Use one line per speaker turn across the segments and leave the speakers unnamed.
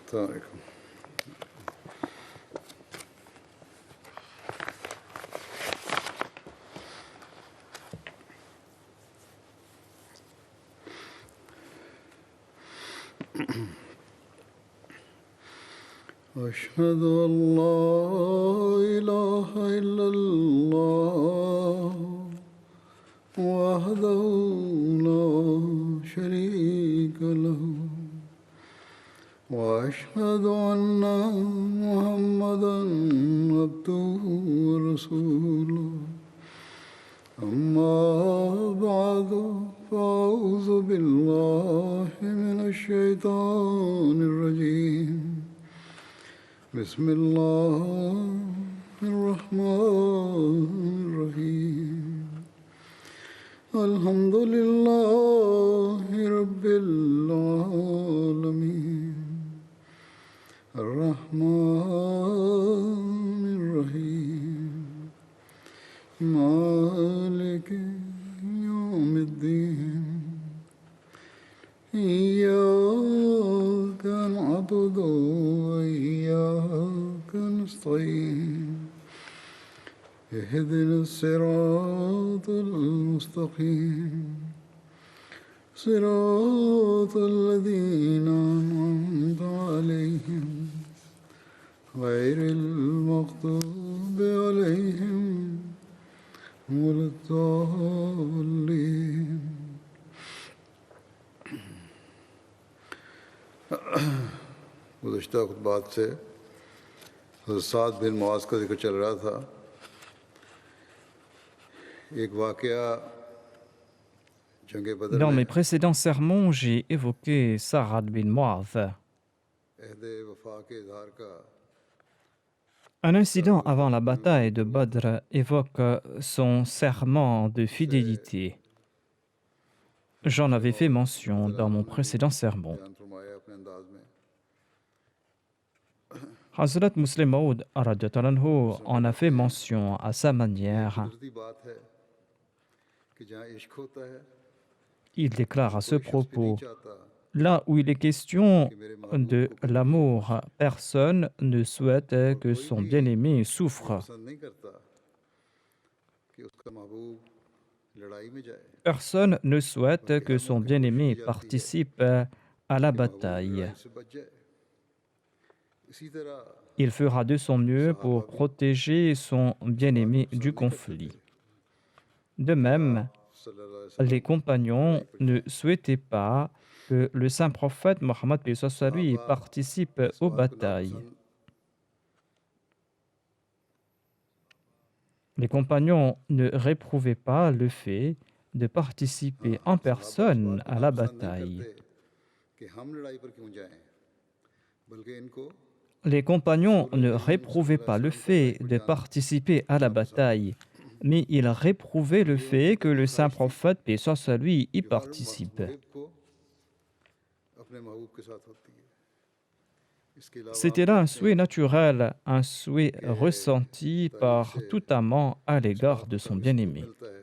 السلام عليكم. أشهد أن لا إله إلا الله وحده لا شريك له وأشهد أن محمدا عبده ورسوله أما بعد فأعوذ بالله من الشيطان الرجيم بسم الله الرحمن الرحيم الحمد لله رب العالمين الرحمن الرحيم مالك يوم الدين إياك نعبد وإياك نستعين اهدنا الصراط المستقيم صراط الذين أنعمت عليهم غير المغضوب عليهم ولا الضالين. गुज़श्ता खुतबात से हज़रत साद बिन मुआज़ का जिक्र चल रहा था। एक वाक़या जंग बदर
Dans
में
mes précédents sermons, j'ai évoqué Sa'ad bin Mu'adh.
अहद वफ़ा के इज़हार का
Un incident avant la bataille de Badr évoque son serment de fidélité. J'en avais fait mention dans mon précédent sermon.
बयान फरमाया अपने अंदाज में।
Hazrat Muslim Maud radhiyallahu anhu en a fait mention à sa manière.
कुदरती बात है कि जहाँ इश्क होता है
Il déclare à ce
कोई शख्स भी नहीं
propos,
चाहता
là où il est question de l'amour, personne ne souhaite que son bien-aimé souffre.
पसंद नहीं करता कि उसका महबूब लड़ाई में जाए
Personne ne souhaite que son bien-aimé participe à la bataille.
लड़ाई से बच जाए। इसी तरह
Il fera de son mieux pour protéger son bien-aimé du conflit. De même,
सल्लल्लाहु अलैहि वसल्लम
les compagnons ne souhaitaient pas que le saint prophète Mohammed paix soit lui participe aux batailles. Les compagnons ne réprouvaient pas le fait de participer en personne à la bataille.
कि हम लड़ाई पर क्यों जाएं बल्कि इनको
Les compagnons ne réprouvaient pas le fait de participer à la bataille, mais ils réprouvaient le fait que le saint prophète paix soit lui y participe.
मुहिब को अपने महबूब के साथ होती है। इसके अलावा
C'était là un souhait naturel, un souhait ressenti par tout amant à l'égard de son bien-aimé.
मिलता है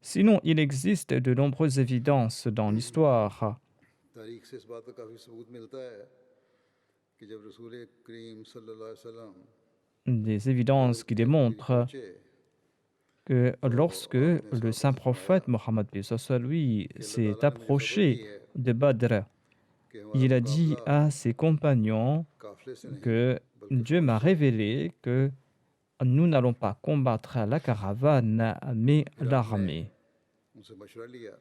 Sinon, il existe de nombreuses évidences dans l'histoire.
तारीख से इस बात का काफी सबूत मिलता है कि जब रसूल करीम सल्लल्लाहु अलैहि वसल्लम
Des évidences qui démontrent
पहुंचे
que lorsque le saint prophète Mohammed paix soit lui s'est approché de Badr,
कि
il
हमारा
a dit à ses compagnons
काफिले से नहीं
que Dieu m'a révélé que nous n'allons pas combattre la caravane, mais l'armée.
उनसे मशवरा लिया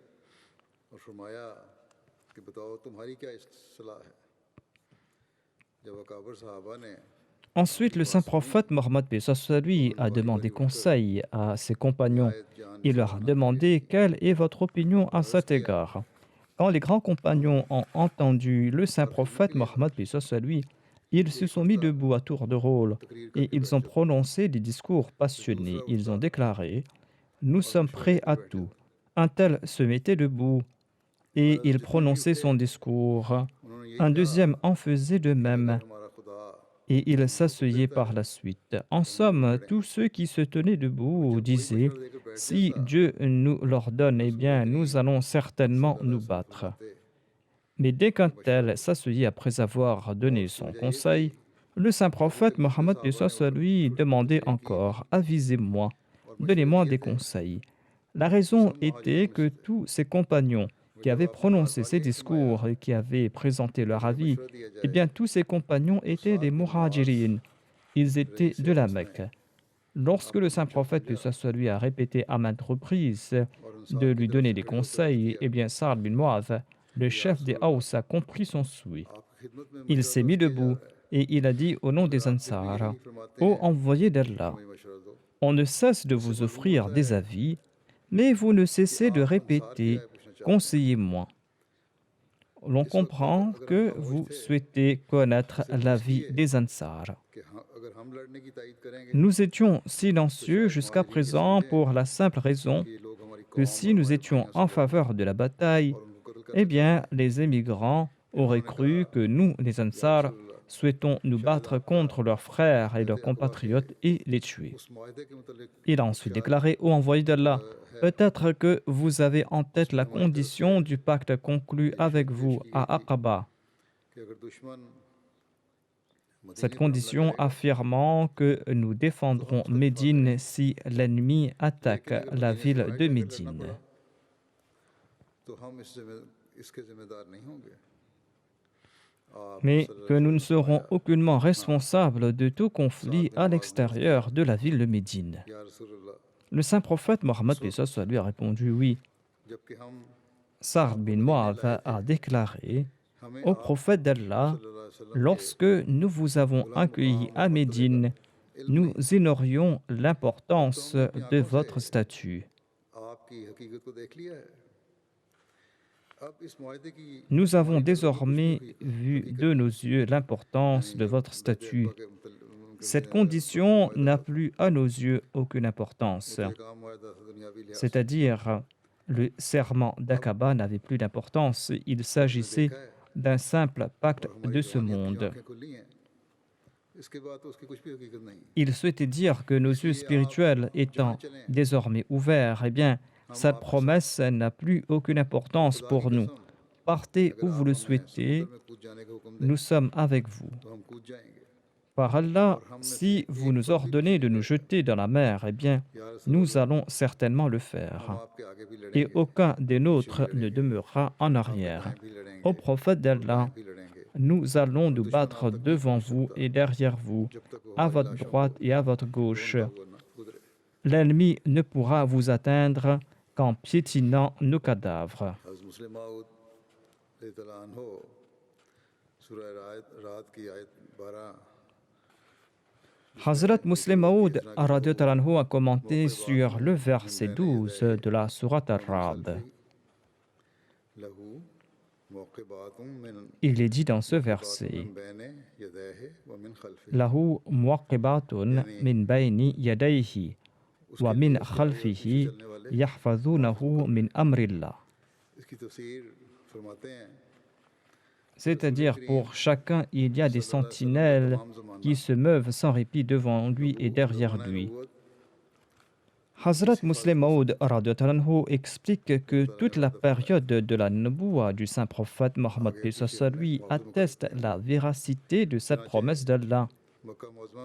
और फरमाया कि बताओ तुम्हारी क्या सलाह है। जब अकाबर साहबा ने
Ensuite, le saint prophète Mohammed paix soit lui a demandé conseil à ses compagnons. Il leur a demandé quelle est votre opinion à cet égard. Quand les grands compagnons ont entendu le saint prophète Mohammed paix soit lui, ils se sont mis debout à tour de rôle et ils ont prononcé des discours passionnés. Ils ont déclaré « Nous sommes prêts à tout ». Un tel se mettait debout et il prononçait son discours. Un deuxième en faisait de même.
हमारा खुदा
Et il s'asseyait par la suite. En somme, tous ceux qui se tenaient debout disaient « Si Dieu nous l'ordonne, eh bien, nous allons certainement nous battre. » Mais dès qu'un tel s'asseyait après avoir donné son conseil, le saint prophète Mohammed lui demandait encore: Avisez-moi, donnez-moi des conseils. La raison était que tous ses compagnons qui avaient prononcé ces discours et qui avaient présenté leur avis, eh bien tous ces compagnons étaient des muhajirin. Ils étaient de la Mecque. Lorsque le saint prophète, paix soit lui, a répété à maintes reprises de lui donner des conseils, eh bien Sa'd bin Mu'adh, le chef des Haus, a compris son souhait. Il s'est mis debout et il a dit au nom des Ansar: Ô envoyé d'Allah, on ne cesse de vous offrir des avis, mais vous ne cessez de répéter: Conseillez-moi. L'on comprend que vous souhaitez connaître l'avis des Ansar. Nous étions silencieux jusqu'à présent pour la simple raison que si nous étions en faveur de la bataille, eh bien, les émigrants auraient cru que nous, les Ansar, souhaitons nous battre contre leurs frères et leurs compatriotes et les tuer. Il a ensuite déclaré: Ô envoyé d'Allah, peut-être que vous avez en tête la condition du pacte conclu avec vous à Aqaba. Cette condition affirmant que nous défendrons Médine si l'ennemi attaque la ville de Médine. Mais que nous ne serons aucunement responsables de tout conflit à l'extérieur de la ville de Médine. Le saint prophète Mohammed lui a répondu: oui. Sa'd bin Mu'adh a déclaré: Ô prophète d'Allah, lorsque nous vous avons accueillis à Médine, nous ignorions l'importance de votre statut. Nous avons désormais vu de nos yeux l'importance de votre statut. Cette condition n'a plus à nos yeux aucune importance. C'est-à-dire, le serment d'Aqaba n'avait plus d'importance. Il s'agissait d'un simple pacte de ce monde. Il souhaitait dire que nos yeux spirituels étant désormais ouverts, eh bien, cette promesse n'a plus aucune importance pour nous. Partez où vous le souhaitez, nous sommes avec vous. Par Allah, si vous nous ordonnez de nous jeter dans la mer, eh bien, nous allons certainement le faire. Et aucun des nôtres ne demeurera en arrière. Ô prophète d'Allah, nous allons nous battre devant vous et derrière vous, à votre droite et à votre gauche. L'ennemi ne pourra vous atteindre qu'en piétinant nos cadavres. Hazrat Muslim Maud a commenté sur le verset 12 de la sourate Ar-Ra'd. Il est dit dans ce verset: Lahu muwaqibatun min bayni yadayhi wa min khalfihi yahfazunahu min amrillah. C'est-à-dire, pour chacun, il y a des sentinelles qui se meuvent sans répit devant lui et derrière lui. Hazrat Muslim Maud explique que toute la période de la Nubuwa du saint prophète Mohammed lui atteste la véracité de cette promesse d'Allah,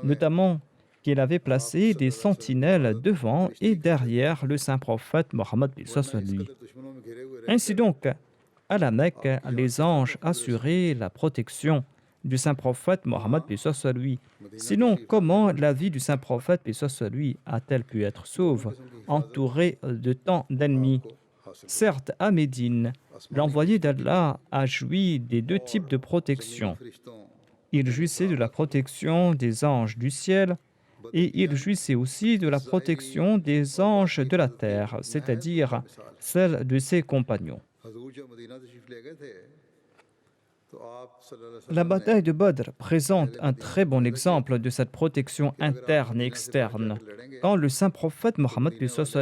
notamment qu'il avait placé des sentinelles devant et derrière le saint prophète Mohammed lui. Ainsi donc, à la Mecque, les anges assuraient la protection du saint prophète Mohammed lui. Sinon, comment la vie du saint prophète lui a-t-elle pu être sauve, entourée de tant d'ennemis? Certes, à Médine, l'envoyé d'Allah a joui des deux types de protection. Il jouissait de la protection des anges du ciel et il jouissait aussi de la protection des anges de la terre, c'est-à-dire celle de ses compagnons. La bataille de Badr présente un très bon exemple de cette protection interne et externe. Quand le saint prophète Mohammed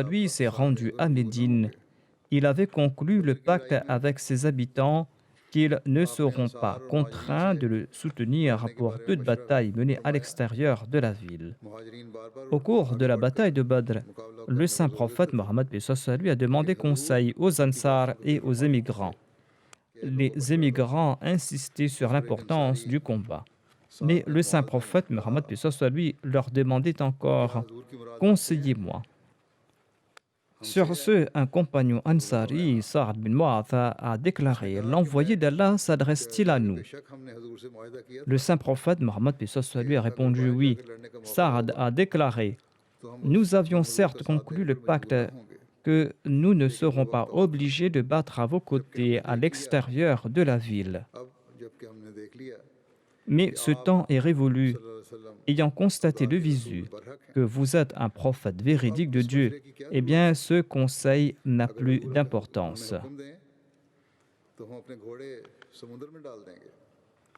lui s'est rendu à Médine, il avait conclu le pacte avec ses habitants qu'ils ne seront pas contraints de le soutenir pour toute bataille menée à l'extérieur de la ville. Au cours de la bataille de Badr, le saint prophète Mohammed lui a demandé conseil aux Ansar et aux émigrants. les émigrants insistaient sur l'importance du combat. Mais le saint prophète Mohammed paix soit lui leur demandait encore: conseillez-moi. Sur ce, un compagnon Ansari, Sa'ad bin Mu'adh, a déclaré: l'envoyé d'Allah s'adresse-t-il à nous? Le saint prophète Mohammed paix soit lui a répondu: oui. Sa'ad a déclaré: nous avions certes conclu le pacte que nous ne serons pas obligés de battre à vos côtés à l'extérieur de la ville. Mais ce temps est révolu. Ayant constaté de visu que vous êtes un prophète véridique de Dieu, eh bien ce conseil n'a plus d'importance.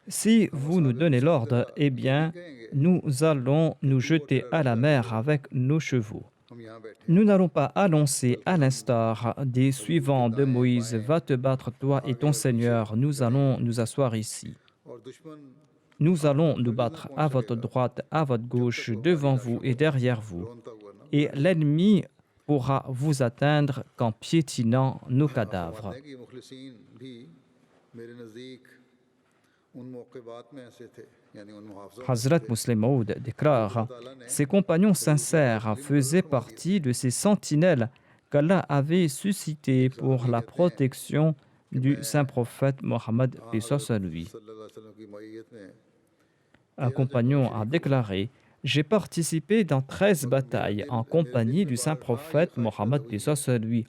Si vous nous donnez l'ordre, eh bien nous allons nous jeter à la mer avec nos chevaux. Nous n'allons pas annoncer à l'instar des suivants de Moïse: va te battre toi et ton Seigneur, nous allons nous asseoir ici. Nous allons nous battre à votre droite, à votre gauche, devant vous et derrière vous. Et l'ennemi pourra vous atteindre qu'en piétinant nos cadavres. Hazrat Muslim Maud déclare: ses compagnons sincères faisaient partie de ces sentinelles qu'Allah avait suscitées pour la protection du saint prophète Mohammed paix soit lui. Un compagnon a déclaré: j'ai participé dans 13 batailles en compagnie du saint prophète Mohammed paix soit lui.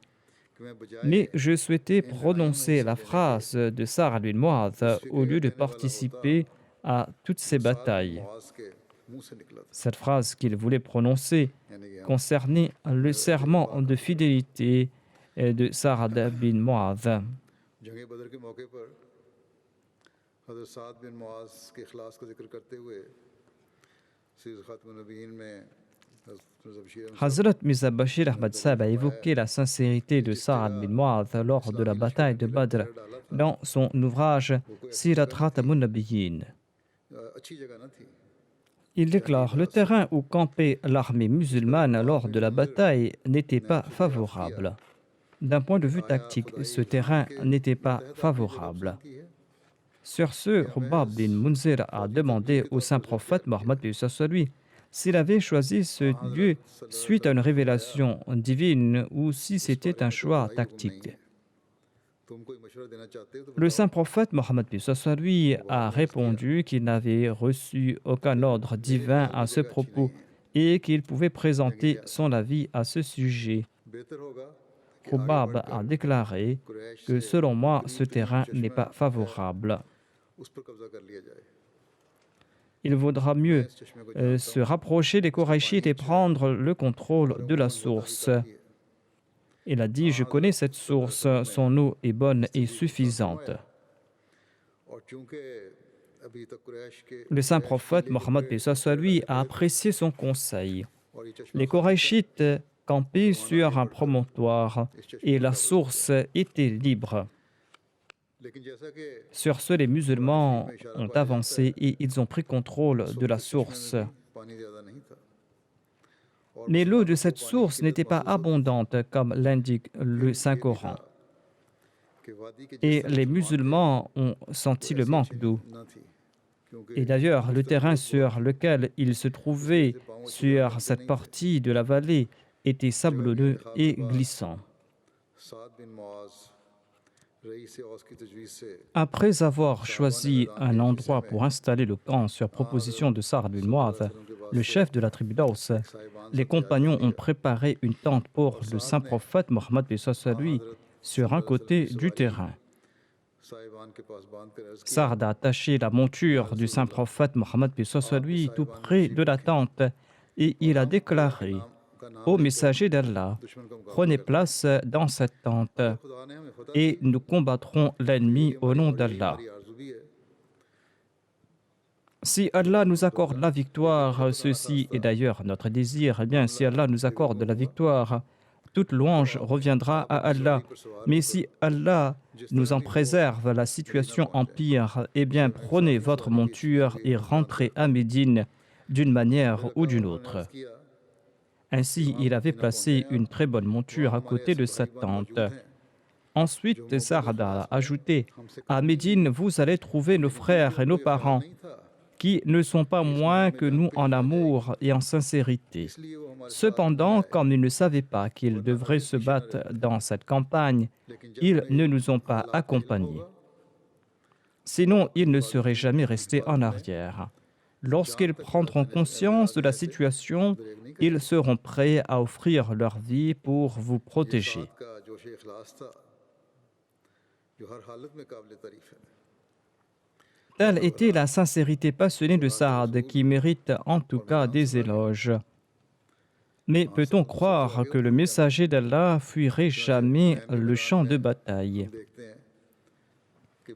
Mais je souhaitais prononcer la phrase de Sa'ad bin Mu'adh au lieu de participer à toutes ces batailles. Cette phrase qu'il voulait prononcer concernait le serment de fidélité de Sa'ad bin Mu'adh. Hazrat Mirza Bashir Ahmad Sahib a évoqué la sincérité de Sa'ad bin Mu'adh lors de la bataille de Badr dans son ouvrage Sirat Khatamun Nabiyyin. Il déclare: le terrain où campait l'armée musulmane lors de la bataille n'était pas favorable. D'un point de vue tactique, ce terrain n'était pas favorable. Sur ce, Hubab bin Munzir a demandé au saint prophète Mohammed paix soit lui s'il avait choisi ce lieu suite à une révélation divine ou si c'était un choix tactique. Le saint prophète Mohammed paix soit lui a répondu qu'il n'avait reçu aucun ordre divin à ce propos et qu'il pouvait présenter son avis à ce sujet. Hubab a déclaré que selon moi, ce terrain n'est pas favorable. Il vaudra mieux se rapprocher des Qurayshites et prendre le contrôle de la source. Il a dit: je connais cette source, son eau est bonne et suffisante. Le saint prophète Mohammed paix soit lui a apprécié son conseil. Les Qurayshites campaient sur un promontoire et la source était libre. Sur ce, les musulmans ont avancé et ils ont pris contrôle de la source. Mais l'eau de cette source n'était pas abondante comme l'indique le Saint-Coran. Et les musulmans ont senti le manque d'eau. Et d'ailleurs, le terrain sur lequel ils se trouvaient sur cette partie de la vallée était sablonneux et glissant. Après avoir choisi un endroit pour installer le camp sur proposition de Sa'ad bin Mu'adh, le chef de la tribu d'Aws, les compagnons ont préparé une tente pour le saint prophète Mohammed paix soit lui sur un côté du terrain. Sa'ad a attaché la monture du saint prophète Mohammed paix soit lui tout près de la tente et il a déclaré: ô messager d'Allah, prenez place dans cette tente et nous combattrons l'ennemi au nom d'Allah. Si Allah nous accorde la victoire, ceci est d'ailleurs notre désir, eh bien si Allah nous accorde la victoire, toute louange reviendra à Allah. Mais si Allah nous en préserve, la situation empire, eh bien prenez votre monture et rentrez à Médine d'une manière ou d'une autre. Ainsi, il avait placé une très bonne monture à côté de cette tente. Ensuite, Saad a ajouté, à Médine, vous allez trouver nos frères et nos parents qui ne sont pas moins que nous en amour et en sincérité. Cependant, comme ils ne savaient pas qu'ils devraient se battre dans cette campagne, ils ne nous ont pas accompagnés. Sinon, ils ne seraient jamais restés en arrière. Lorsqu'ils prendront conscience de la situation, ils seront prêts à offrir leur vie pour vous protéger. Telle était la sincérité passionnée de Saad qui mérite en tout cas des éloges. Mais peut-on croire que le messager d'Allah fuirait jamais le champ de bataille?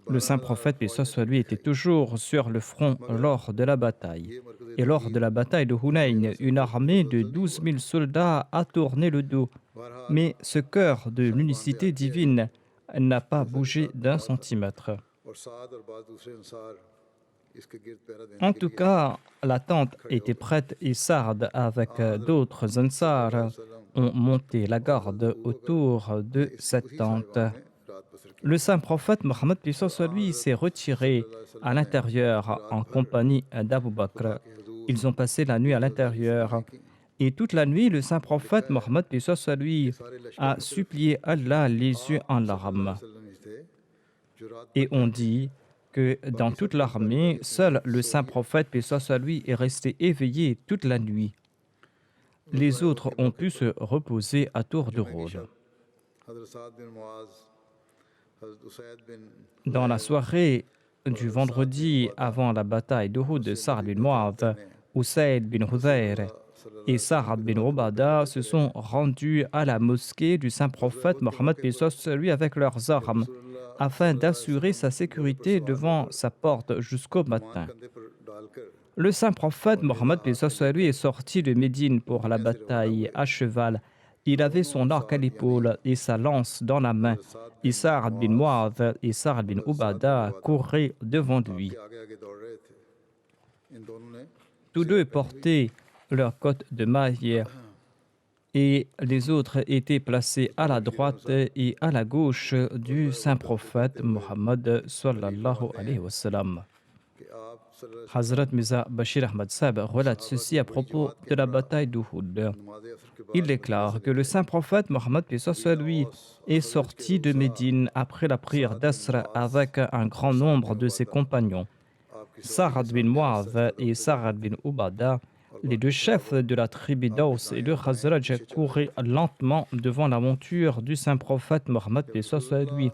Le saint prophète, paix soit lui, était toujours sur le front lors de la bataille. Et lors de la bataille de Hunayn, une armée de 12 000 soldats a tourné le dos. Mais ce cœur de l'unicité divine n'a pas bougé d'un centimètre. En tout cas, la tente était prête et Saad, avec d'autres Ansar, ont monté la garde autour de cette tente. Le saint prophète Mohammed lui s'est retiré à l'intérieur en compagnie d'Abu Bakr. Ils ont passé la nuit à l'intérieur. Et toute la nuit, le saint prophète Mohammed lui a supplié Allah les yeux en larmes. Et on dit que dans toute l'armée, seul le saint prophète lui est resté éveillé toute la nuit. Les autres ont pu se reposer à tour de rôle. Dans la soirée du vendredi avant la bataille d'Uhud, Sa'd bin Mu'adh, Usayd bin Hudayr et Sa'd bin Ubada se sont rendus à la mosquée du saint prophète Mohammed lui avec leurs armes afin d'assurer sa sécurité devant sa porte jusqu'au matin. Le saint prophète Mohammed lui est sorti de Médine pour la bataille à cheval. Il avait son arc à l'épaule et sa lance dans la main. Et Sa'd bin Mu'adh et Sa'd bin Ubada couraient devant lui. Tous deux portaient leur cotte de maille et les autres étaient placés à la droite et à la gauche du saint prophète Mohammed sallallahu alayhi wa sallam. Hazrat Mirza Bashir Ahmad Sahib relate ceci à propos de la bataille d'Uhud. Il déclare que le saint prophète Mohammed lui est sorti de Médine après la prière d'Asr avec un grand nombre de ses compagnons. Sa'd bin Mu'adh et Sa'd bin Ubada, les deux chefs de la tribu d'Aus et de Khazraj, couraient lentement devant la monture du saint prophète Mohammed lui.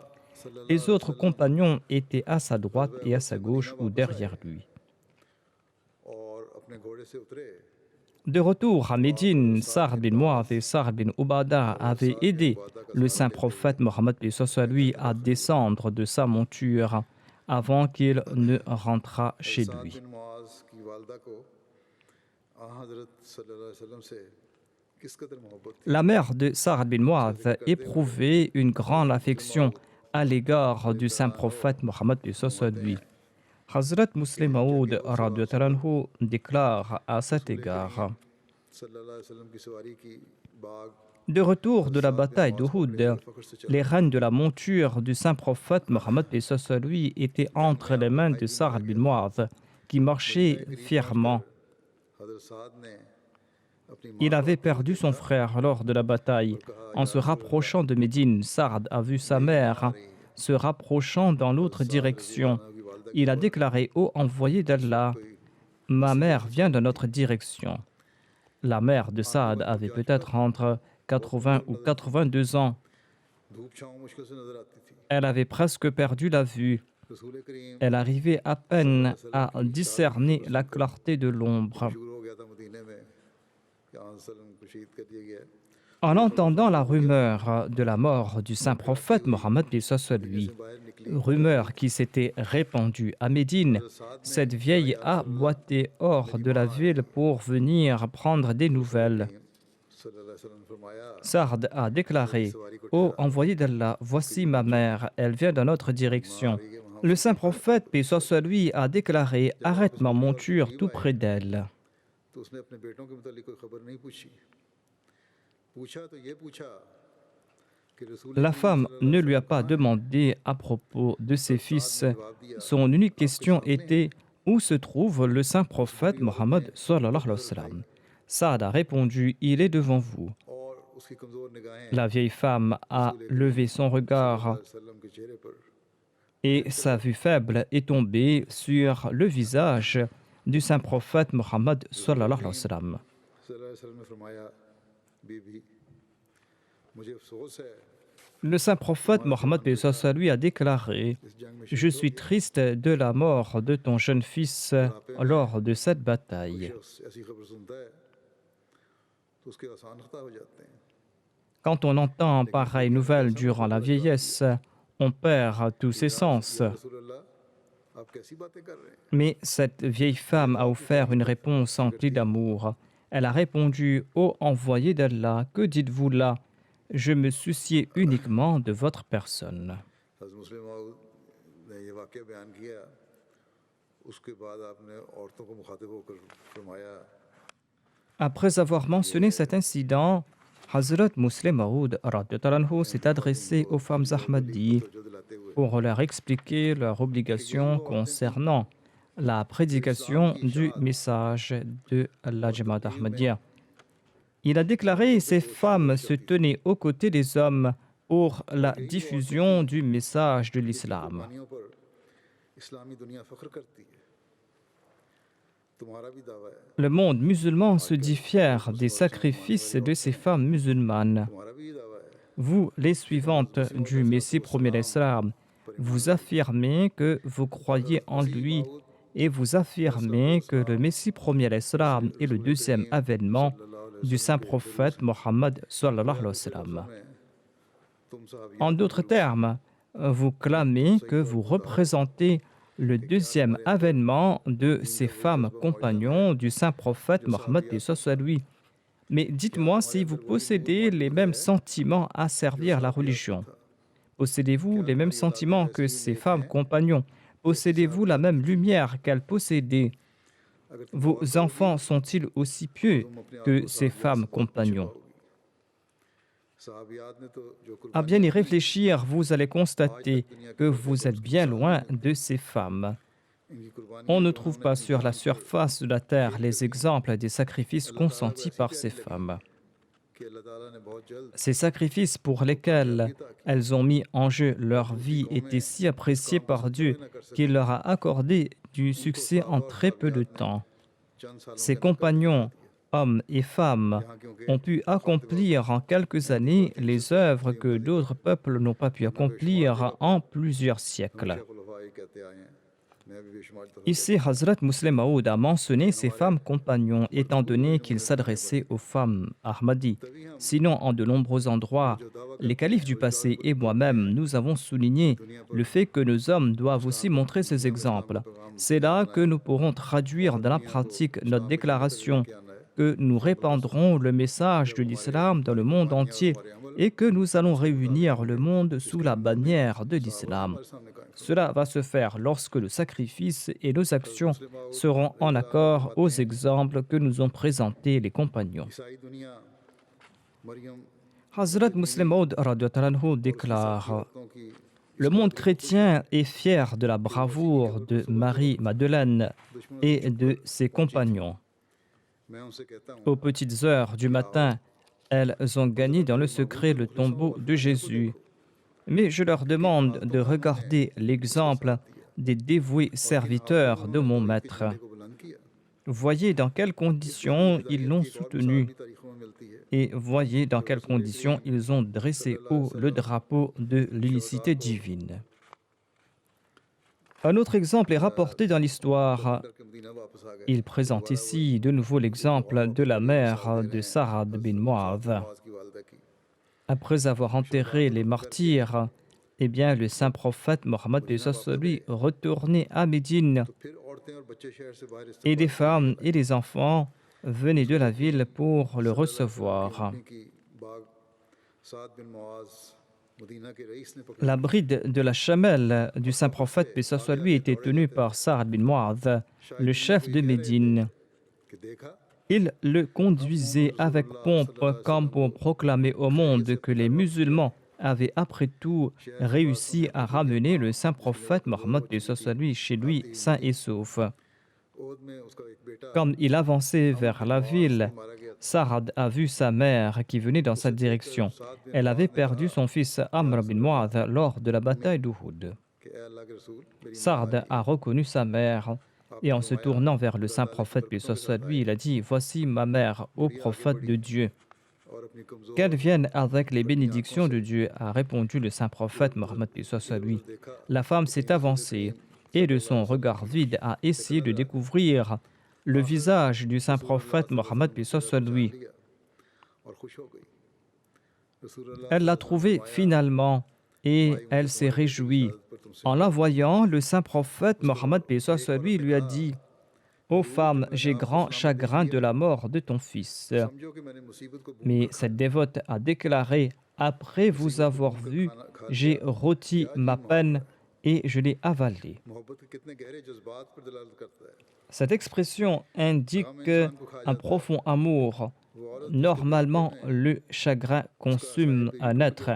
Les autres compagnons étaient à sa droite et à sa gauche ou derrière lui. De retour à Médine, Sa'd bin Mu'adh et Sa'd bin Ubada avaient aidé le saint prophète Mohammed lui à descendre de sa monture avant qu'il ne rentrât chez lui. La mère de Sa'd bin Mu'adh éprouvait une grande affection à l'égard du saint prophète Mohammed lui. Hazrat Muslim Maud déclare à cet égard: de retour de la bataille d'Uhud, les rênes de la monture du saint prophète Mohammed lui étaient entre les mains de Sa'd bin Mu'adh, qui marchait fièrement. Il avait perdu son frère lors de la bataille. En se rapprochant de Médine, Sa'd a vu sa mère se rapprochant dans l'autre direction. Il a déclaré: ô envoyé d'Allah, ma mère vient de notre direction. La mère de Sa'd avait peut-être entre 80 ou 82 ans. Elle avait presque perdu la vue. Elle arrivait à peine à discerner la clarté de l'ombre. En entendant la rumeur de la mort du saint prophète Mohammed lui, rumeur qui s'était répandue à Médine, cette vieille a boité hors de la ville pour venir prendre des nouvelles. Sa'd a déclaré: ô envoyé d'Allah, voici ma mère, elle vient dans notre direction. Le saint prophète, paix soit lui, a déclaré: arrête ma monture tout près d'elle. La femme ne lui a pas demandé à propos de ses fils. Son unique question était où se trouve le saint prophète Mohammed sallallahu alayhi wa sallam. Saad a répondu il est devant vous.
और उसकी कमज़ोर निगाहें
La vieille femme a
रसूल
levé son
करीम
regard
सल्लल्लाहु अलैहि वसल्लम के चेहरे पर
et sa vue faible est tombée sur le visage du saint prophète Mohammed sallallahu alayhi wa sallam.
सल्लल्लाहु अलैहि वसल्लम ने फरमाया बीबी मुझे अफसोस है
Le saint prophète Mohammed paix soit sur lui a déclaré
इस जंग में
Je
शहीद
suis
हो गया
triste de la mort de ton jeune fils lors de cette
कोई
bataille.
शख्स ऐसी खबर सुनता है तो उसके आसान खता हो जाते हैं
Quand on entend pareille nouvelle durant la vieillesse, on perd tous ses sens.
या रसूल अल्लाह आप कैसी बातें कर रहे हैं
Mais cette vieille femme a offert une réponse emplie d'amour. Elle a répondu Ô envoyé d'Allah, que dites-vous là? Je me souciais uniquement de votre personne.
हज़रत मुस्लिम मौद ने ये वाक़या बयान किया उसके बाद आपने औरतों को मुखातिब होकर फरमाया
Après avoir mentionné cet incident, Hazrat Muslim Maud s'est adressé aux femmes Ahmadis
तवज्जो दिलाते हुए
pour leur expliquer leurs obligations concernant la prédication du message de la Jamaat Ahmadiyya. Il a déclaré ces femmes se tenaient aux côtés des hommes pour la diffusion du message de l'islam.
कुर्बानियों पर इस्लामी दुनिया फ़ख्र करती है तुम्हारा भी दावा है
Le monde musulman se dit fier des sacrifices de ces femmes musulmanes.
तुम्हारा भी ये दावा है
Vous, les suivantes du Messie premier l'Islam, vous affirmez que vous croyez en lui et vous affirmez que le Messie premier l'Islam est le deuxième avènement du saint prophète Mohammed sallallahu alayhi wa sallam.
में तुम साहब
En d'autres termes, vous clamez que vous représentez le deuxième avènement de ces femmes compagnons du saint prophète Mohammed paix soit sur lui. Mais dites-moi si vous possédez les mêmes sentiments à servir la religion. Possédez-vous les mêmes sentiments que ces femmes compagnons? Possédez-vous la même lumière qu'elles possédaient? Vos enfants sont-ils aussi pieux que ces femmes compagnons?
साहबियात ने तो जो
À bien y réfléchir, vous allez constater que vous êtes bien loin de ces femmes.
इनकी कुर्बानी
On ne trouve pas sur la surface de la terre les exemples des sacrifices consentis par ces femmes.
कि अल्लाह ताला ने बहुत जल्द
Ces sacrifices pour lesquels elles ont mis en jeu leur vie étaient si appréciés par Dieu qu'il leur a accordé du succès en très peu de temps.
चंद सालों
Ces compagnons, hommes et femmes, ont pu accomplir en quelques années les œuvres que d'autres peuples n'ont pas pu accomplir en plusieurs siècles.
खुलफा ये कहते आए हैं मैं भी बेशुमार दफा
Ici, Hazrat Muslim Maud a mentionné ces femmes compagnons, étant donné qu'il s'adressait aux femmes Ahmadis. Sinon, en de nombreux endroits, les califes du passé et moi-même, nous avons souligné le fait que nos hommes doivent aussi montrer ces exemples. C'est là que nous pourrons traduire dans la pratique notre déclaration que nous répandrons le message de l'islam dans le monde entier et que nous allons réunir le monde sous la bannière de l'islam. Cela va se faire lorsque le sacrifice et nos actions seront en accord aux exemples que nous ont présentés les compagnons.
ईसाई दुनिया Maryam
Hazrat Muslim Maud déclare
औरतों की
Le monde chrétien est fier de la bravoure de Marie-Madeleine et de ses compagnons.
मैं उनसे कहता हूँ
Aux petites heures du matin, elles ont gagné dans le secret le tombeau de Jésus. Mais je leur demande de regarder l'exemple des dévoués serviteurs de mon maître.
को बुलंद किया
Voyez dans quelles conditions ils l'ont soutenu
तारीखों में मिलती है
et voyez dans quelles conditions ils ont dressé haut le drapeau de l'unicité divine. Un autre exemple est rapporté dans l'histoire.
कि मदीना वापस आ गए
Il présente ici de nouveau l'exemple de la mère de Sa'ad bin Mu'adh.
नमाज की वालदा की
Après avoir enterré les martyrs, eh bien, le saint prophète Mohammed lui retournait à Médine
फिर औरतें और बच्चे शहर से बाहर
et des femmes et des enfants venaient de la ville pour le recevoir.
की बाग साद बिन मुआज मदीना के रईस ने पकड़ा
La bride de la chamelle du saint prophète, paix soit sur lui, était tenue par Sa'ad bin Mu'adh, le chef de Médine.
कि देखा
Il le conduisait avec pompe comme pour proclamer au monde que les musulmans avait après tout réussi à ramener le saint prophète Mohammed lui chez lui sain et sauf. Comme il avançait vers la ville, Sa'ad a vu sa mère qui venait dans cette direction. Elle avait perdu son fils Amr bin Mu'adh lors de la bataille d'Uhud. Sa'ad a reconnu sa mère et en se tournant vers le saint prophète, paix soit lui, il a dit: Voici ma mère, ô prophète de Dieu. Qu'elle vienne avec les bénédictions de Dieu, a répondu le saint prophète Mohammed, paix soit lui. La femme s'est avancée et de son regard vide a essayé de découvrir le visage du saint prophète Mohammed, paix soit lui. Elle l'a trouvé finalement et elle s'est réjouie. En la voyant, le saint prophète Mohammed, paix soit lui, lui a dit: Ô femme, j'ai grand chagrin de la mort de ton fils. Mais cette dévote a déclaré: Après vous avoir vu, j'ai rôti ma peine et je l'ai avalée. Cette expression indique un profond amour. Normalement, le chagrin consume un être.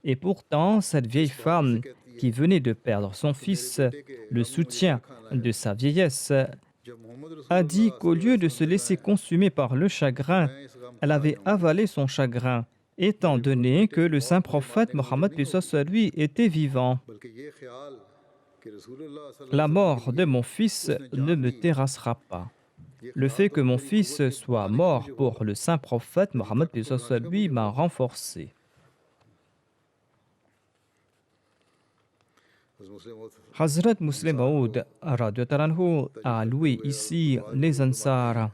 Et pourtant, cette vieille femme qui venait de perdre son fils, le soutien de sa vieillesse, a dit qu'au lieu de se laisser consumer par le chagrin, elle avait avalé son chagrin, étant donné que le saint prophète Mohammed lui était vivant. La mort de mon fils ne me terrassera pas. Le fait que mon fils soit mort pour le saint prophète Mohammed lui m'a renforcé. Hazrat Muslim Maud a loué ici les Ansar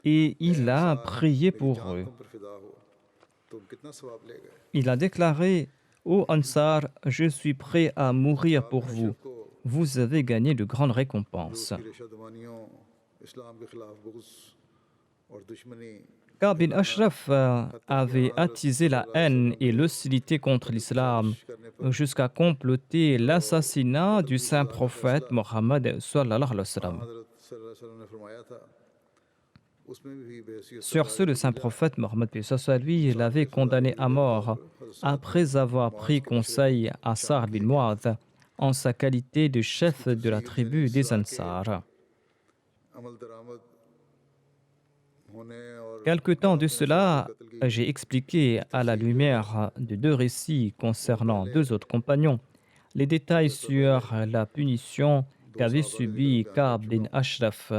et il a prié pour eux. Il a déclaré: Ô Ansar, je suis prêt à mourir pour vous. Vous avez gagné de grandes récompenses. Ka'b bin Ashraf avait attisé la haine et l'hostilité contre l'islam jusqu'à comploter l'assassinat du saint prophète Mohammed sallallahu alayhi wa sallam. Sur ce, le saint prophète Mohammed lui l'avait condamné à mort après avoir pris conseil à Sa'd bin Mu'adh en sa qualité de chef de la tribu des Ansar. Quelque temps de cela, j'ai expliqué à la lumière de deux récits concernant deux autres compagnons les détails sur la punition qu'avait subie Ka'b bin Ashraf.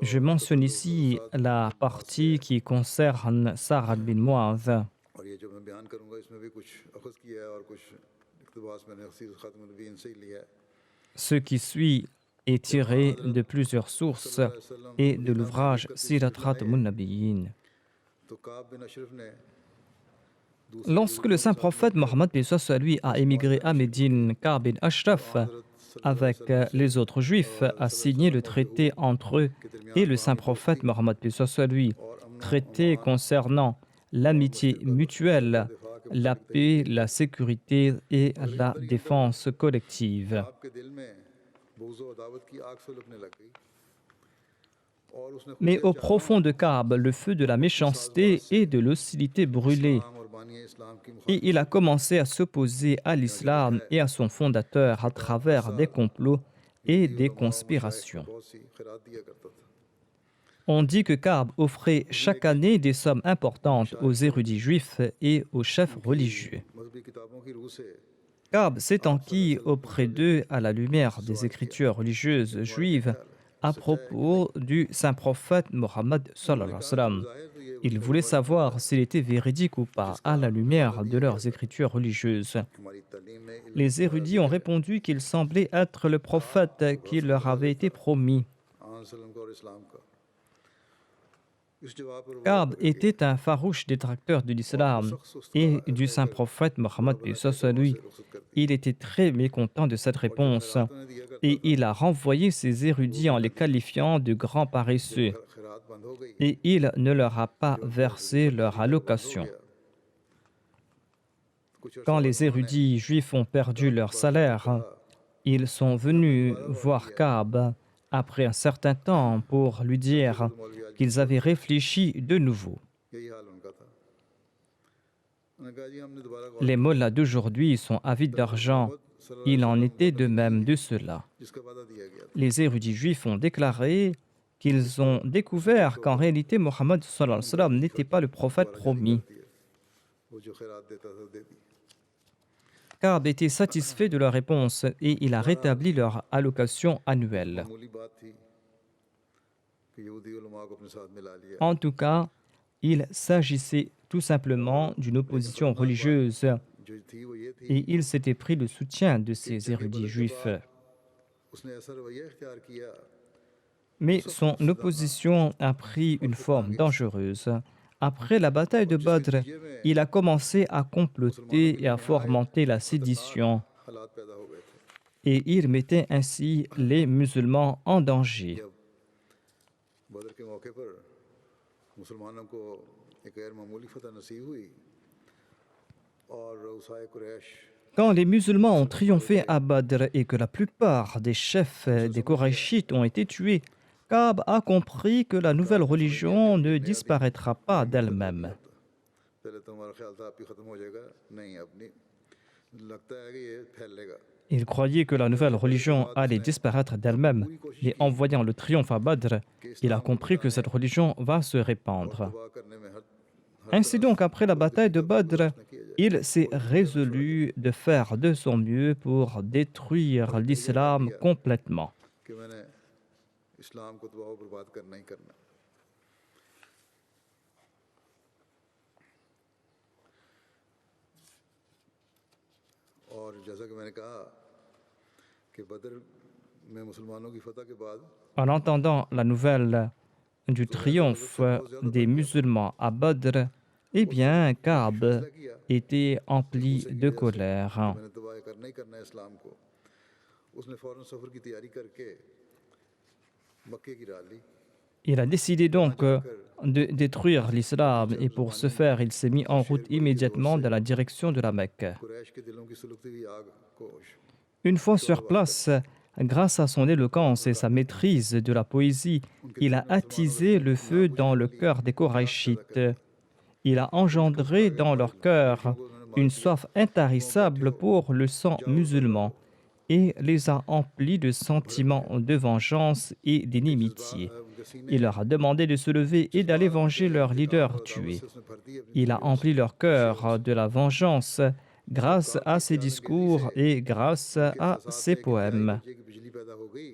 Je mentionne ici la partie qui concerne Sa'd bin Mu'adh. Ce qui suit est tiré de plusieurs sources et de l'ouvrage Sirat Khatamun Nabiyyin. Lorsque le saint prophète Mohammed lui a émigré à Médine, Ka'b bin Ashraf, avec les autres juifs, a signé le traité entre eux et le saint prophète Mohammed lui, traité concernant l'amitié mutuelle, la paix, la sécurité et la défense collective. Mais au profond de Ka'b, le feu de la méchanceté et de l'hostilité brûlait. Et il a commencé à s'opposer à l'islam et à son fondateur à travers des complots et des conspirations. On dit que Ka'b offrait chaque année des sommes importantes aux érudits juifs et aux chefs religieux. Ka'b s'est enquis auprès d'eux à la lumière des écritures religieuses juives à propos du saint prophète Mohammed sallallahu alayhi wa sallam. Il voulait savoir s'il était véridique ou pas à la lumière de leurs écritures religieuses. Les érudits ont répondu qu'il semblait être le prophète qui leur avait été promis. Ka'b était un farouche détracteur de l'islam et du saint prophète Mohammed. Il était très mécontent de cette réponse et il a renvoyé ses érudits en les qualifiant de grands paresseux et il ne leur a pas versé leur allocation. Quand les érudits juifs ont perdu leur salaire, ils sont venus voir Ka'b après un certain temps pour lui dire qu'ils avaient réfléchi de nouveau.
उन्होंने कहा जी हमने दोबारा गौर
Les
किया
mollahs d'aujourd'hui sont avides d'argent.
Mohammad सल्लल्लाहु
Il
अलैहि
en
वसल्लम
était
वो
de
नबी
même
नहीं
de
है
cela.
जिसका वादा दिया गया था
Les érudits juifs ont déclaré
इस
qu'ils
पर
ont
सिद्दीक
découvert
को
qu'en réalité Mohammed sallallahu alayhi wa sallam n'était pas le prophète
दोबारा जारी
promis.
कर दिया वो जो खैरात देता था दे दी
Ka'b était satisfait de leur réponse et il a rétabli leur allocation annuelle.
मामूली बात थी कि यहूदी उलमा को अपने साथ मिला लिया
En tout cas, il s'agissait tout simplement d'une opposition religieuse
जो थी वो ये थी
et il s'était pris le soutien de
कि
ces
जंग
érudits
बदर के
juifs.
बाद उसने ऐसा रवैया इख्तियार किया
Mais son opposition a pris une forme dangereuse. Après la bataille de Badr, il a commencé à comploter et à fomenter la sédition
हालात पैदा हो गए थे
et il mettait ainsi les musulmans en danger.
जब बदर के मौके पर मुसलमानों को एक गैर मामूली फतह नसीब हुई और उसाए Quraish
Quand les musulmans ont triomphé à Badr et que la plupart des chefs des Korachites ont été tués, Ka'b a compris que la nouvelle religion ne disparaîtra pas d'elle-même.
पहले तो हमारा ख्याल था आप ही खत्म हो जाएगा नहीं अब नहीं लगता है कि ये फैलेगा
Il croyait que la nouvelle religion allait disparaître d'elle-même, et en voyant le triomphe à Badr, il a compris que cette religion va se répandre.
तबाह करने में हर
Ainsi donc, après la bataille de Badr, il s'est résolu de faire de son mieux pour détruire l'islam complètement.
कि मैंने इस्लाम को तबाह बर्बाद करना ही करना और जैसा कि मैंने कहा कि बदर में मुसलमानों की फतह के बाद
En entendant la nouvelle du triomphe des musulmans à Badr, eh bien, Ka'b
फैसला किया
était empli de colère.
मैंने तबाह करना ही करना है इस्लाम को उसने फौरन सफ़र की तैयारी करके मक्के की राह ली
Il a décidé donc de détruire l'islam et pour ce faire, il s'est mis en route immédiatement dans la direction de la Mecque.
Quraish के दिलों की सुलगती हुई आग को
Une fois sur place, grâce à son éloquence et sa maîtrise de la poésie, il a attisé le feu dans le cœur des Korachites. Il a engendré dans leur cœur une soif intarissable pour le sang musulman et les a emplis de sentiments de vengeance et d'inimitié. Il leur a demandé de se lever et d'aller venger leur leader tué. Il a empli leur cœur de la vengeance grâce à ses discours et grâce à ses poèmes.
कि बिजली पैदा हो गई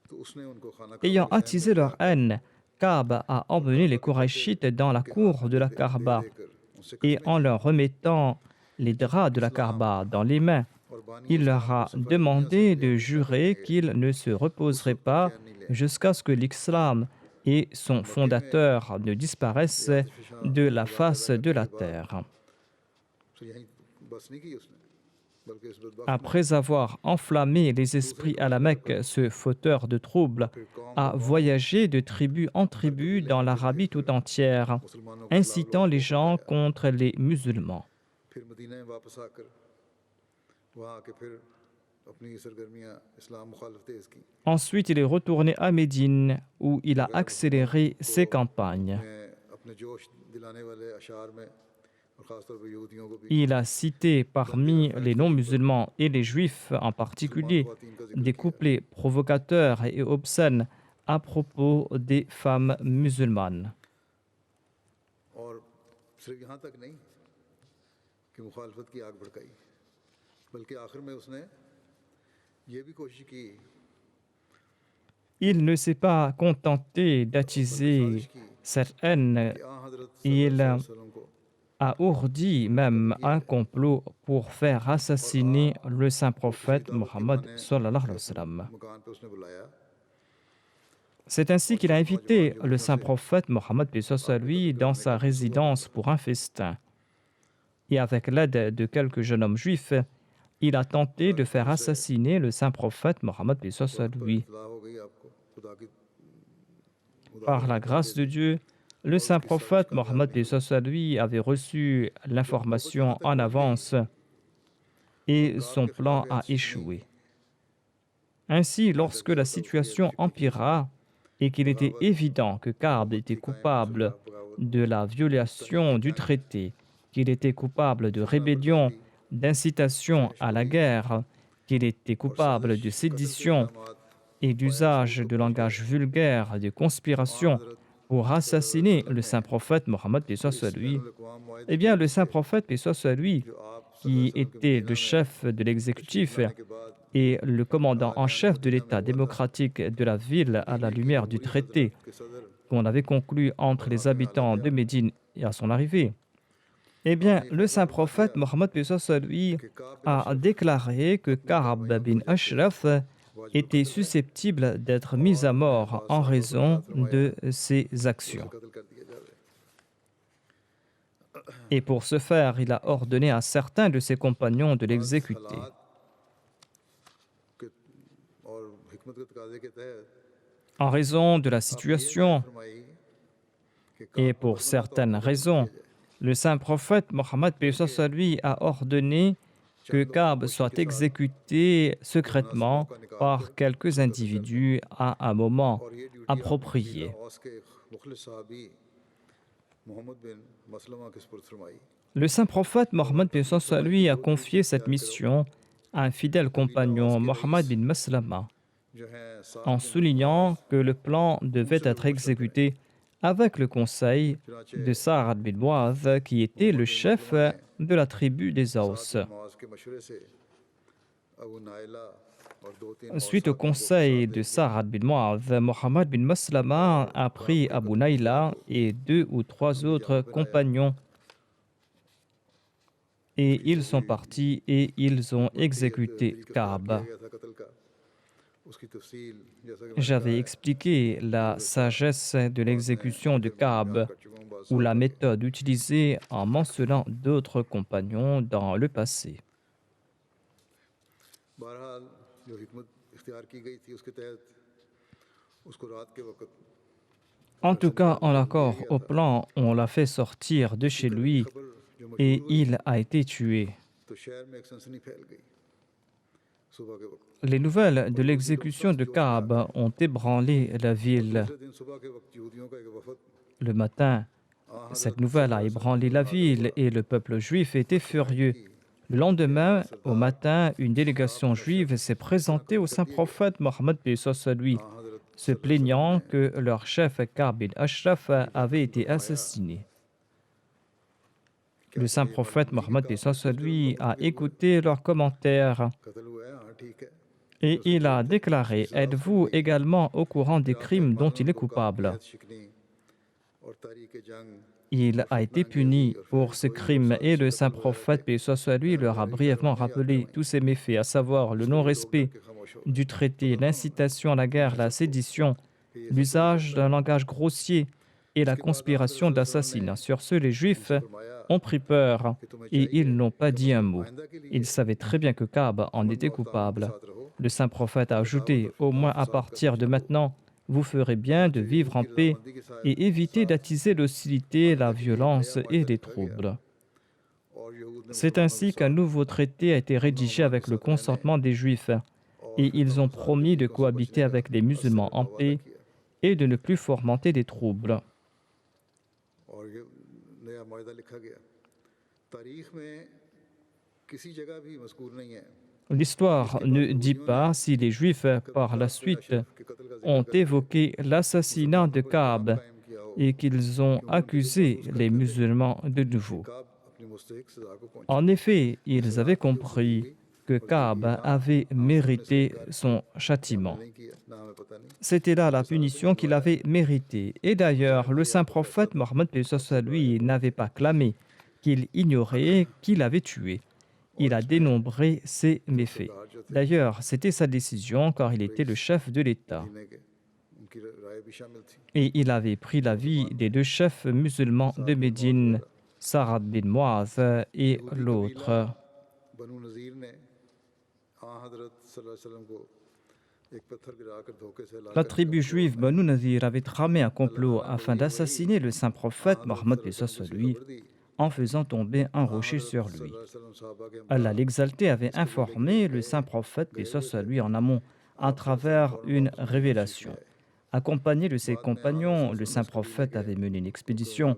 तो उसने उनको खाना
Ayant attisé leur haine, Ka'b a emmené les Korachites dans la cour de la Kaaba et en leur remettant les draps de la Kaaba dans les mains, il leur a demandé de jurer qu'ils ne se reposeraient pas jusqu'à ce que l'islam et son fondateur ne disparaissent de la face de la terre.
तो यहीं बस नहीं की उसने बल्कि इस बदबख्त
Après avoir enflammé les esprits à la Mecque, ce fauteur de troubles a voyagé de tribu en tribu dans l'Arabie tout entière,
मुसलमानों को
incitant les gens contre les musulmans.
फिर मदीना में वापस आकर वहाँ आके फिर अपनी सरगर्मियाँ इस्लाम मुखालिफ तेज की
Ensuite, il est retourné à Médine où il a accéléré ses campagnes.
मैं अपने जोश दिलाने वाले अशार में और ख़ासतौर पर यहूदियों को भी
Il a cité parmi les non-musulmans et les juifs en particulier des couplets provocateurs et obscènes à propos des femmes musulmanes.
और सिर्फ यहाँ तक नहीं कि मुखालफत की आग भड़काई बल्कि आखिर में उसने ये भी कोशिश की
Il ne s'est pas contenté d'attiser cette haine,
कि हज़रत
il
सल्लल्लाहु अलैहि वसल्लम को
a ourdi même un complot pour faire assassiner le saint prophète Mohammed sallallahu alayhi wa sallam.
मकान पे उसने बुलाया
C'est ainsi qu'il a invité le saint prophète Mohammed paix soit lui dans sa résidence pour un festin. Et avec l'aide de quelques jeunes hommes juifs, il a tenté de faire assassiner le saint prophète Mohammed paix soit lui.
इत्तला हो गई आपको खुदा की
Par la grâce de Dieu, le saint prophète Mohammed paix soit lui avait reçu l'information en avance et son plan a échoué. Ainsi, lorsque la situation empira et qu'il était évident que Ka'b était coupable de la violation du traité qu'il était coupable de rébellion, d'incitation à la guerre, qu'il était
और
coupable
साजिश
de
कत्ल के
sédition
इल्ज़ामात
et
आयद
d'usage
शरीफ को
de
पेश किए
langage vulgaire, de
वहाँ
conspiration
हज़रत
pour
सल्लल्लाहु अलैहि
assassiner
वसल्लम
le
ने
saint prophète Mohammed, paix soit sur
इस
lui,
बैनुल-अक़वाम माहदे
eh
की
bien, le
वजह
saint
से
prophète, paix soit sur lui,
जो आप सल्लल्लाहु
qui
अलैहि वसल्लम के
était le
मदीना में
chef de
तशरीफ़
l'exécutif
लाने के बाद
et le commandant en
हालियाना
chef de
मदीना में
l'État
हुआ था
démocratique de la ville à
कि
la
एक ही
lumière du
जमहूरी सल्तनत
traité
के सदर
qu'on avait conclu entre
और
les
हाकिम आला
habitants de
हयात
Médine et à son arrivée, eh bien,
आपने ये
le
फैसला
saint
फरमा दिया
prophète Mohammed paix soit sur lui
कि काब बिन
a
अशरफ
déclaré que
अपनी
Ka'b
कार्रवाइयों की
bin
वजह से
Ashraf
वाजिब
était
कत्ल है
susceptible d'être mis
और
à
अपने
mort
खास
en
साहबा को इरशाद
raison
फरमाया
de ses
कि उसे
actions.
कत्ल कर दिया जाए
Et pour ce faire, il a ordonné à certains de ses compagnons de
बाज़
l'exécuter.
हालात के और हिकमत के तकाज़े के तहत
En raison de la
आपने ये हिदायत
situation
फरमाई कि
et
काब को
pour
करबला तो
certaines
अपने कत्ल
raisons,
किया जाए
le saint prophète Mohammed paix soit sur lui a ordonné que
चंद लोग
Ka'b
खामोशी
soit
के साथ
exécuté
एक मुनासिब
secrètement
मौका निकाल कर
par quelques
उसका कत्ल कर दें
individus à un moment
और ये ड्यूटी आपने कबीला
approprié.
औस के मुखलिस साहबी मोहम्मद बिन मसलमा के सुपुर्द फरमाई
Le saint prophète Mohammed paix soit sur
फरमाई
lui
कि
a
जो तुम
confié cette
इख्तियार करो
mission à un fidèle
कबीला औस
compagnon,
के रईस
Mohammed bin Maslama,
जो हैं साद
en
बिन Muaz
soulignant que le plan devait
उनसे
être
जरूर मशवरा करें
exécuté avec le conseil
चुनाचे
de Sa'ad bin Mu'adh, qui était
Mohammad
le
बिन
chef
मसलमा ने
de la tribu des
साद
Aus.
बिन मुआज के मशवरे से अबू नाइला और दो तीन और
Suite au
साथियों को
conseil
साथ
de
भेज दिया
Sa'ad bin Mu'adh, Mohammed bin Maslama
और
a
काब
pris
के
Abu
कत्ल की जगह
Naila
को
et 2 ou 3
अपनी
autres
जमा बनाया
compagnons et
पीछे
ils
से
sont partis et ils ont
वसीयत
exécuté
दिल के ख्याल
Ka'b.
किया गया था कत्ल का उसकी तफसील जैसा कि मैंने कहा
J'avais
है
expliqué la sagesse de
और मैं
l'exécution de
आगे भी बयान
Ka'b
कर चुका हूँ बात
ou la
साहबा के
méthode utilisée en mentionnant d'autres compagnons dans le passé.
बहरहाल जो हिकमत इख्तियार की गई थी उसके तहत उसको रात के वक्त
En
घर से
tout cas,
निकाल
en
कर दिया
accord
गया
au
था
plan, on l'a fait sortir de
इसी
chez
तरह ये
lui
खबर जो मशहूर
et
हुई
il a été tué.
तो शहर में एक सनसनी फैल गई सुबह के वक्त
Les nouvelles de
और यहूदी लोग
l'exécution
सख्त
de
जोश में आ
Ka'b
गए
ont ébranlé la
और
ville.
दूसरे दिन सुबह के वक्त यहूदियों का एक वफद
Le matin,
आ
cette
हजरत
nouvelle a
सल्लल्लाहु अलैहि वसल्लम
ébranlé
को
la
हाजिर हुआ
ville et le peuple juif était
और शिकायत
furieux.
की
Le
कि
lendemain,
हमारे
au
सरदार
matin, une
काब
délégation
बिन
juive
अशरफ
s'est
इस तरह
présentée
कत्ल
au
कर
saint
दिए गए
prophète Mohammed paix soit sur lui,
आ हजरत
se
सल्लल्लाहु अलैहि वसल्लम
plaignant
ने
que leur chef Ka'b bin Ashraf
उनकी बातों
avait
को
été
दोहराया
assassiné.
क्या
Le
तुम्हें
saint
ये
prophète
मालूम नहीं कि
Mohammed paix
काब
soit
ने
sur
सच कत्ल
lui a
हुआ है
écouté leurs commentaires
कत्ल हुआ है हाँ ठीक है
et
उसके
il a
जुर्म थे उसकी
déclaré:
सजा फर्ज
êtes-vous
हुई
également au courant des
फिर आपने
crimes dont
फौरन
il est
उनको काब की
coupable?
हैत शिकनी और तारीख जंग
Il
और
a
फितना
été
अंगेजी
puni
और
pour ce
फेरिस्तगोई और
crime et
साजिशी
le saint
कत्ल वगैरह के
prophète, paix soit sur lui,
तरह
leur a
तरह की
brièvement
कार्रवाइयाँ याद
rappelé
करवाईं
tous ces méfaits, à savoir le
इसलिए लोग डर
non-respect
के खामोश हो गए
du traité,
तो दोनों
l'incitation à la guerre, la
सबको
sédition,
कि ये सब तो हो
l'usage
सकता
d'un
है
langage grossier et la
इसके बाद आप
conspiration
सल्लल्लाहु अलैहि वसल्लम ने
d'assassinat. Sur ce, les Juifs
उनसे फरमाया
ont pris peur
कि तुम्हें
et
चाहिए
ils n'ont pas
कि
dit un
मज़ीद
mot.
आइंदा के लिए
Ils savaient très bien que Ka'b en
अमन
était
और कानून के
coupable.
साथ रहो
Le saint prophète a
अदावत
ajouté:
और
au
फितना
moins
और
à
फसाद करना
partir de
छोड़ो
maintenant, vous ferez bien de
चुनाचे
vivre
ईद
en
की
paix
रजामंदी के
et éviter
साथ
d'attiser l'hostilité, la
आइंदा के लिए एक
violence
नया
et
माहिदा
les
लिखा गया
troubles.
और यहूद ने
C'est
मुसलमानों के
ainsi qu'un
साथ
nouveau traité a été
अमन
rédigé
अमान के
avec le
साथ रहने
consentement des Juifs
और
et
फितना
ils ont
फसाद के
promis de
तरीकों से
cohabiter
बचने का
avec les
असर
musulmans en
वादा
paix
किया
et de ne plus fomenter des troubles.
और ये नया माहिदा लिखा गया तारीख में किसी जगह भी मज़कूर नहीं है
L'histoire
इसके
ne dit
बावजूद
pas si les Juifs,
कभी
par la
काब बिन
suite,
अशरफ के कत्ल का
ont
जिक्र करके
évoqué l'assassinat de
मुसलमानों पर इल्ज़ाम
Ka'b
कायम किया हो
et qu'ils ont
कि उन्होंने जो
accusé
महसूस
les
करते थे
musulmans de
कि
nouveau.
काब अपनी मुस्तहिक सज़ा को पहुंचे
En effet,
ये
ils
सज़ा
avaient
थी उसे दी
compris
गई
que
और इसका
Ka'b
इनाम
avait
हासिल होने से
mérité
इनकार किया
son
या हमने
châtiment.
नहीं किया ना हमें पता नहीं
C'était là la
जैसा आपने
punition qu'il
फरमाया
avait méritée. Et d'ailleurs, le
चाहे
saint
आपका फैसला
prophète
था
Mohammed paix soit sur
आपसे दुआ है
lui n'avait pas clamé qu'il ignorait qu'il avait tué.
और
Il a
इसमें
dénombré ses
जो
méfaits.
सरदार जो थे
D'ailleurs, c'était sa décision car il était le
रईस
chef de l'État.
मदीने के उनकी राय भी शामिल थी
Et il avait pris l'avis
मुसलमान
des 2 chefs musulmans
साद
de
बिन मुआज
Médine,
वगैरह
Sa'ad bin Mu'adh et
यहूदी कबीला
l'autre.
बनु नज़ीर ने आ हज़रत सल्लल्लाहु अलैहि वसल्लम को एक पत्थर गिराकर धोखे से
La
हिलाकर
tribu
अपनी ओर
juive
में
Banu Nazir avait tramé un
अल्लाह
complot
ताला ने
afin
वही वही
d'assassiner le saint
आ
prophète
हज़रत
Mohammed paix
सल्लल्लाहु
soit
अलैहि
sur
वसल्लम को
lui
खबर दी
en faisant tomber un
आ
rocher
हज़रत
sur lui.
सल्लल्लाहु अलैहि वसल्लम सहाबा के
Allah
हमदर्द
l'exalté avait
इस कबीले की
informé
तरफ
le saint prophète paix
गए
soit
हुए
sur
थे
lui en amont à
आप सल्लल्लाहु अलैहि वसल्लम
travers
फौरन
une
वापस मुड़कर तशरीफ़ ले
révélation.
आए
Accompagné de ses
बाद में आ हज़रत
compagnons,
सल्लल्लाहु
le
अलैहि वसल्लम
saint
इस कबीले
prophète
के
avait mené une
हुक्मरान
expédition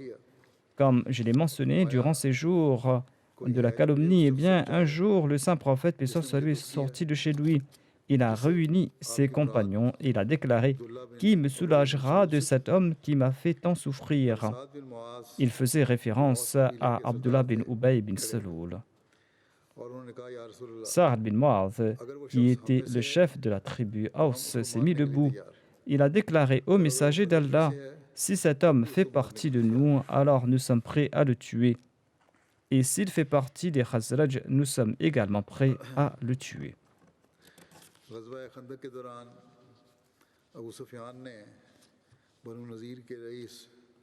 किया
Comme je l'ai mentionné, durant ces jours de la calomnie, eh bien, un jour, le saint prophète, paix soit sur lui, est sorti de chez lui. il a réuni ses compagnons et il a déclaré: Qui me soulagera de cet homme qui m'a fait tant souffrir? Il faisait référence à Abdullah bin Ubay bin Saloul. Sa'ad bin Mu'adh, qui était le chef de la tribu Aws, s'est mis debout. Il a déclaré au messager d'Allah: Si cet homme fait partie de nous, alors nous sommes prêts à le tuer. Et s'il fait partie des Khazraj, nous sommes également prêts à le tuer.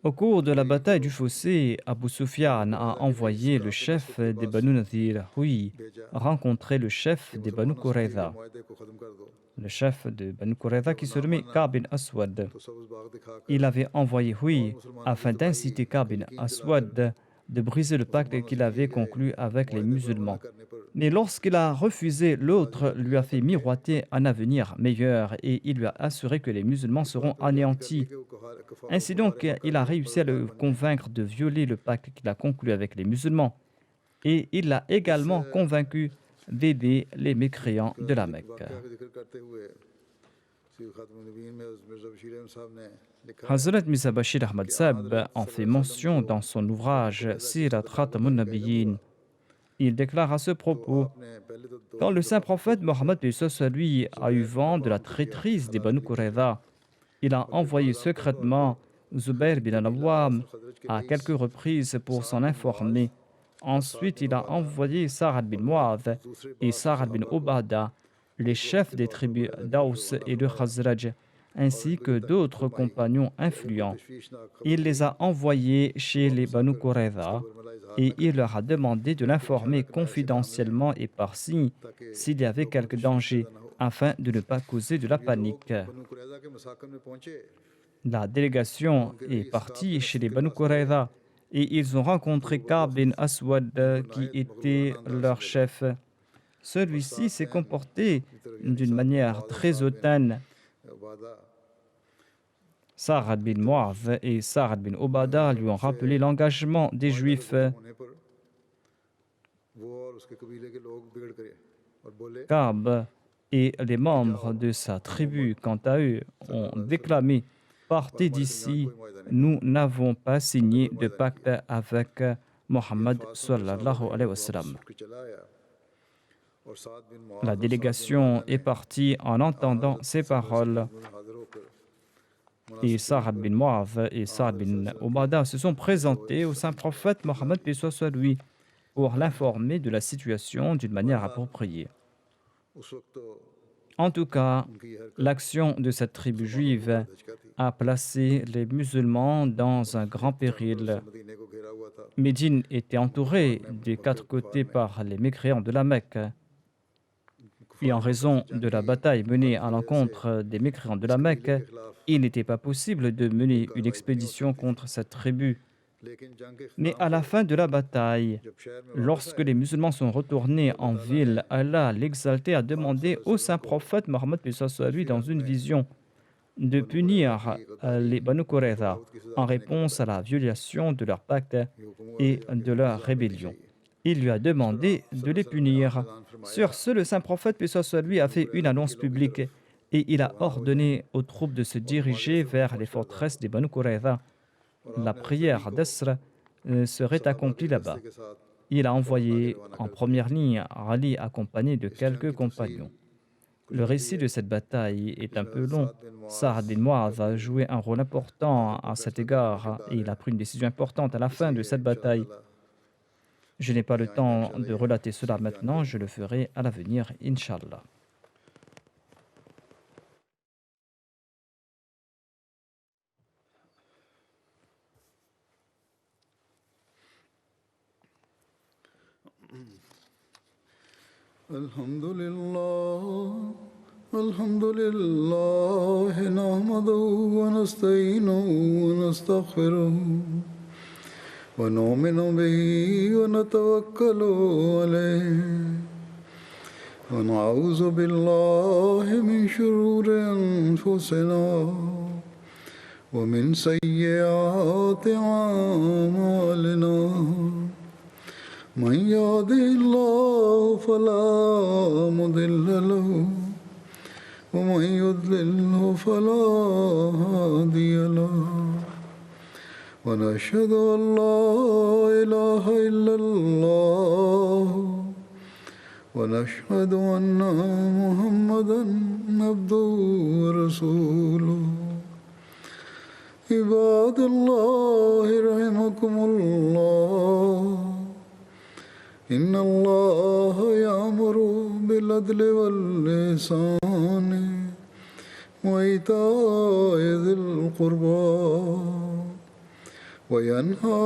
Au cours de la bataille du fossé, Abu Sufyan a envoyé le chef des Banu Nadir, Huy, rencontrer le chef des Banu Qurayza. Le chef de Banu Qurayza qui se nommait Ka'b bin Aswad. Il avait envoyé Huy afin d'inciter Ka'b bin Aswad de briser le pacte qu'il avait conclu avec les musulmans. Mais lorsqu'il a refusé, l'autre lui a fait miroiter un avenir meilleur et il lui a assuré que les musulmans seront anéantis. Ainsi donc, il a réussi à le convaincre de violer le pacte qu'il a conclu avec les musulmans. Et il l'a également convaincu d'aider les mécréants de la Mecque. Hazrat Mirza Bashir Ahmad Sahib en fait mention dans son ouvrage Sirat Khatamun Nabiyyin. Il déclare à ce propos: Quand le saint prophète Mohammed lui a eu vent de la traîtrise des Banu Qurayza, il a envoyé secrètement Zubair bin al-Awwam à quelques reprises pour s'en informer. Ensuite, il a envoyé Sa'ad bin Mu'adh et Sa'ad bin Ubadah, les chefs des tribus d'Aws et de Khazraj, ainsi que d'autres compagnons influents. Il les a envoyés chez les Banu Qurayza et il leur a demandé de l'informer confidentiellement et par signe s'il y avait quelque danger, afin de ne pas causer de la panique. La délégation est partie chez les Banu Qurayza et ils ont rencontré Ka'b bin Aswad qui était leur chef. Celui-ci s'est comporté d'une manière très hautaine. Sa'ad bin Mu'adh et Sa'ad bin Ubadah lui ont rappelé l'engagement des Juifs. Ka'b et les membres de sa tribu, quant à eux, ont déclamé: Partez d'ici, nous n'avons pas signé de pacte avec Mohammed sallallahu alayhi wa sallam. La délégation est partie en entendant ces paroles. Et Sa'ad bin Mu'adh et Sa'ad bin Ubadah se sont présentés au saint prophète Mohammed lui pour l'informer de la situation d'une manière appropriée. En tout cas, l'action de cette tribu juive a placé les musulmans dans un grand péril. Médine était entourée des quatre côtés par les mécréants de la Mecque. Et en raison de la bataille menée à l'encontre des mécréants de la Mecque, il n'était pas possible de mener une expédition contre cette tribu. Mais à la fin de la bataille, lorsque les musulmans sont retournés en ville, Allah l'exalté a demandé au saint prophète Mohammed lui dans une vision de punir les Banu Qurayza en réponse à la violation de leur pacte et de leur rébellion. Il lui a demandé de les punir. Sur ce, le saint prophète lui a fait une annonce publique et il a ordonné aux troupes de se diriger vers les forteresses des Banu Qurayza. La prière d'Asr serait accomplie là-bas. Il a envoyé en première ligne Ali accompagné de quelques compagnons. Le récit de cette bataille est un peu long. Sa'ad bin Mu'adh a joué un rôle important à cet égard et il a pris une décision importante à la fin de cette bataille. Je n'ai pas le temps de relater cela maintenant, je le ferai à l'avenir, Inch'Allah.
Alhamdulillah, nahmaduhu wa nasta'inuhu wa nastaghfiruh. ونؤمن به ونتوكل عليه ونعوذ بالله من شرور أنفسنا ومن سيئات أعمالنا من يهده الله فلا مضل له ومن يضلله فلا هادي له ونشهد أن لا إله إلا الله ونشهد أن محمدا عبده ورسوله عباد الله رحمكم الله إن الله يأمر بالعدل والإحسان وإيتاء ذي القربى وينهى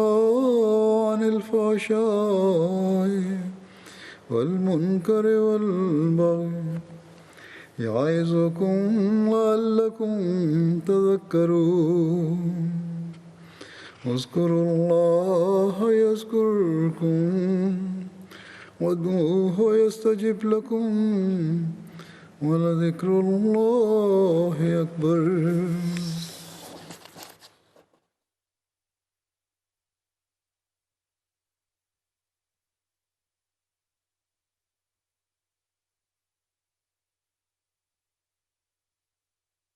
عن الفحشاء والمنكر والبغي يعظكم لعلكم تذكرون اذكروا الله يذكركم وادعوه يستجب لكم ولذكر الله أكبر